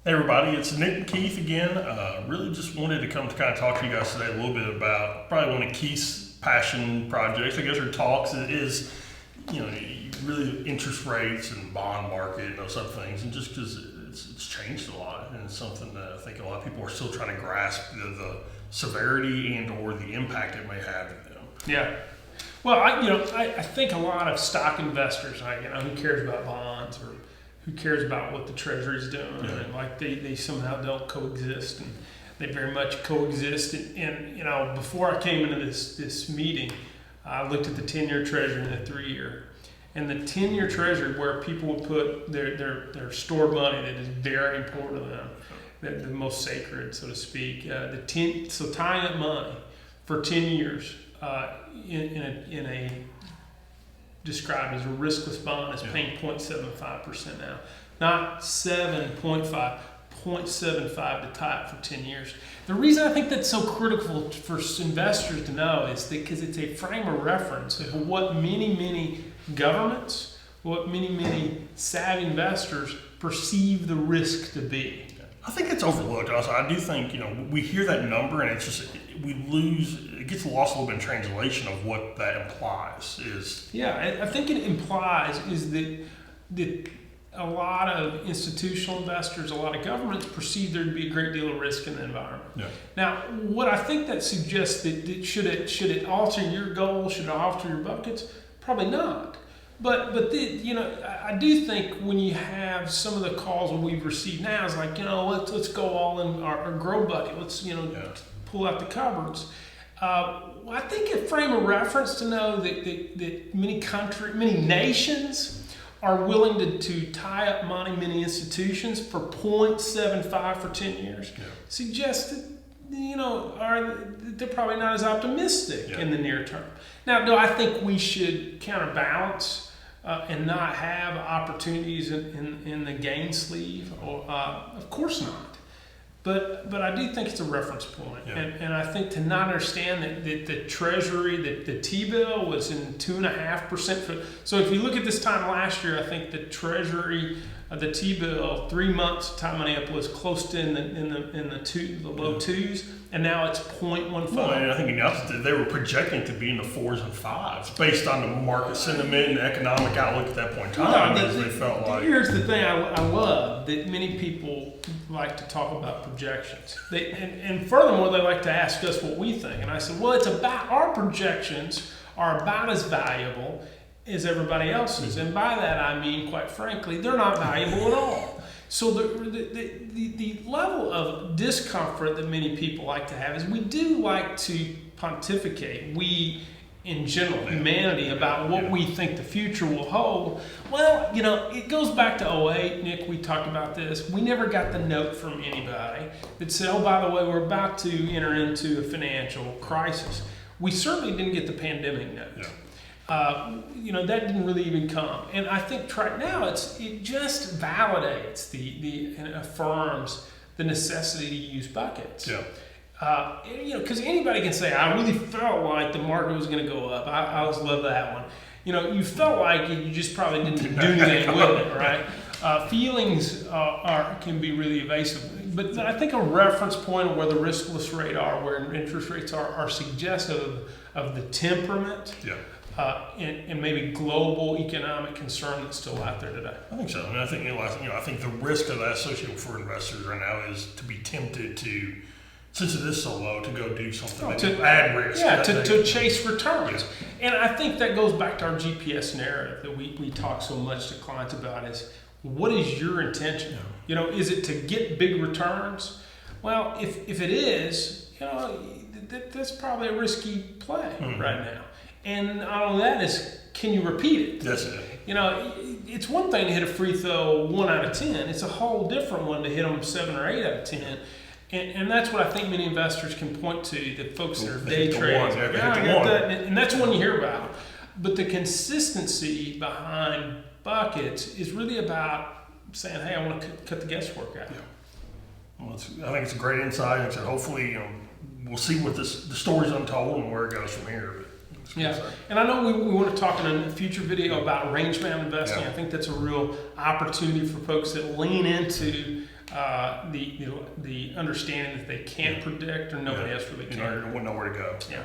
Hey everybody, it's Nick and Keith again. Really just wanted to come to kind of talk to you guys today a little bit about probably one of Keith's passion projects, I guess, or talks is, really interest rates and bond market and those other things. And just because it's changed a lot, and it's something that I think a lot of people are still trying to grasp the severity and or the impact it may have on them. Yeah. Well, I think a lot of stock investors, who cares about bonds or who cares about what the Treasury's doing, and like they somehow don't coexist, and they very much coexist. And before I came into this meeting, I looked at the 10-year Treasury and the 3-year, and the 10-year Treasury, where people would put their stored money that is very important to them, the most sacred, so to speak. So tying up money for 10 years in a described as a riskless bond is paying 0.75% now, not 7.5, 0.75 to tie it for 10 years. The reason I think that's so critical for investors to know is because it's a frame of reference of what many governments, what many savvy investors perceive the risk to be. I think it's overlooked. Also, I do think we hear that number and it's just it gets lost a little bit in translation of what that implies. I think it implies is that a lot of institutional investors, a lot of governments perceive there to be a great deal of risk in the environment. Yeah. Now, what I think that suggests that should it alter your goals, should it alter your buckets? Probably not. But I do think when you have some of the calls that we've received now, it's like, let's go all in our grow bucket. Let's, pull out the cupboards. I think a frame of reference to know that many nations are willing to tie up money, many institutions for 0.75 for 10 years, suggests that, they're probably not as optimistic in the near term. Now, do I think we should counterbalance and not have opportunities in the gain sleeve? Of course not. But I do think it's a reference point. And I think to not understand that the Treasury, that the T-bill was in 2.5%. So if you look at this time last year, I think the Treasury, the T-bill, 3 months time money up was close to in the low twos, and now it's 0.15. Well, and I think they were projecting to be in the 4s and 5s based on the market sentiment and economic outlook at that point in time. Here's the thing I love, that many people like to talk about projections. And furthermore, they like to ask us what we think. And I said, well, it's about our projections are about as valuable as everybody else's. And by that, I mean, quite frankly, they're not valuable at all. So the level of discomfort that many people like to have is we do like to pontificate, we in general, humanity, about what we think the future will hold. Well, it goes back to '08, Nick, we talked about this. We never got the note from anybody that said, oh, by the way, we're about to enter into a financial crisis. We certainly didn't get the pandemic note. That didn't really even come. And I think right now it just validates and affirms the necessity to use buckets. Because anybody can say, I really felt like the market was going to go up. I always love that one. You felt like it, you just probably didn't do anything with it, right? Feelings can be really evasive. But I think a reference point of where the riskless rate are, where interest rates are suggestive of the temperament and maybe global economic concern that's still out there today. I think so. I think I think the risk of that associated for investors right now is to be tempted to, since it is so low, to go do something to add risk. To chase returns. And I think that goes back to our GPS narrative that we talk so much to clients about is, what is your intention? Is it to get big returns? Well, if it is, that's probably a risky play right now. And not only that is, can you repeat it? That's it. It's one thing to hit a free throw 1 out of 10. It's a whole different one to hit them 7 or 8 out of 10. And that's what I think many investors can point to, the folks that are day traders. And that's one you hear about. But the consistency behind buckets is really about saying, hey, I want to cut the guesswork out. Well, I think it's a great insight. And so hopefully, we'll see what the story's untold and where it goes from here. And I know we want to talk in a future video about range bound investing. I think that's a real opportunity for folks that lean into the understanding that they can't predict or nobody else really You can. don't know where to go. Yeah.